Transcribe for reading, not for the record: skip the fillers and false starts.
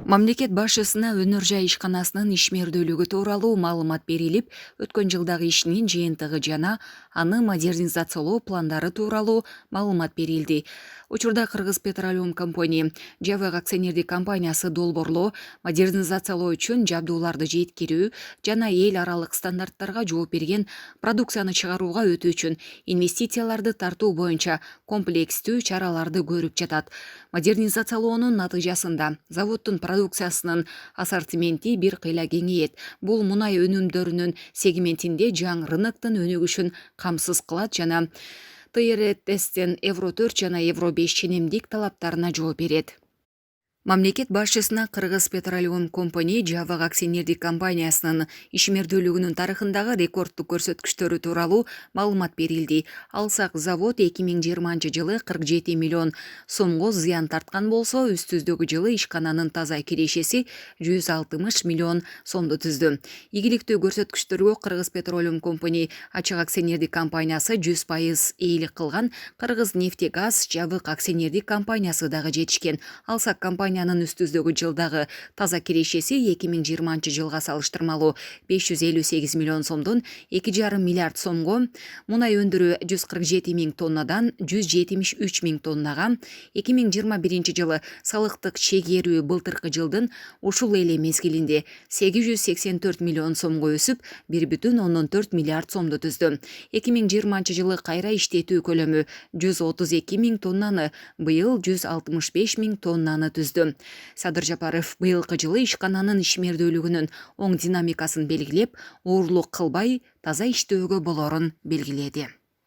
Мамлекет башчысына өнөр жай ишканасынын ишмердүүлүгү тууралуу маалымат берилип, өткөн жылдагы ишинин жыйынтыгы жана аны модернизациялоо пландары тууралуу маалымат берилди. Учурда Кыргыз Петролеум компания Жабык акционердик компаниясы долбоорлоо, модернизациялоо үчүн жабдууларды жеткирүү жана эл аралык стандарттарга жооп берген продукцияны чыгарууга өтүү үчүн инвестицияларды тартуу боюнча комплекстүү чараларды көрүп жатат. Модернизациялоонун натыйжасында заводдун продукциясынын ассортименти бир кыйла кеңейет. Бул мунай өнүмдөрүнүн сегментинде жаңы рыноктун өнүгүшүн камсыз кылат жана ТРТСтен Евро 4 жана Евро 5 ченемдик талаптарына жооп берет. Мамлекет башчысына Кыргыз Петролеум компания Жабык акционердик компаниясынын ишмердүүлүгүнүн тарыхындагы рекорддук көрсөткүчтөрү тууралуу маалымат берилди. Алсак, завод 2020 жылы 47 миллион сомго зыян тарткан болсо, үстүздөгү жылы ишкананын таза кирешеси 160 миллион сомду түздү. Ийгиликтүү көрсөткүчтөргө Кыргыз Петролеум компания ачык акционердик компаниясы 100% ээлик кылган Кыргыз-нефтегаз Жабык акционердик компаниясы дагы жетишкен. Алсак компания үстүздөгү жылдагы таза кирешеси 2020 жылга салыштырмалуу 558 миллион сомдон 2,5 миллиард сомго, мунай өндүрүү 147 миң тоннадан 173 миң тоннага, 2021 жылы салыктык чегерүү былтыркы жылдын ушул эле мезгилинде 884 миллион сомго өсүп, 1,4 миллиард сомду түздү. 2020 жылы кайра иштетүү көлөмү 132 миң тоннаны, быйыл 165 миң тоннаны түздү. Садыр Жапаров быйылкы жылы ишкананын ишмердүүлүгүнүн оң динамикасын белгилеп, оорлук кылбай таза иштөөгө болорун белгиледи.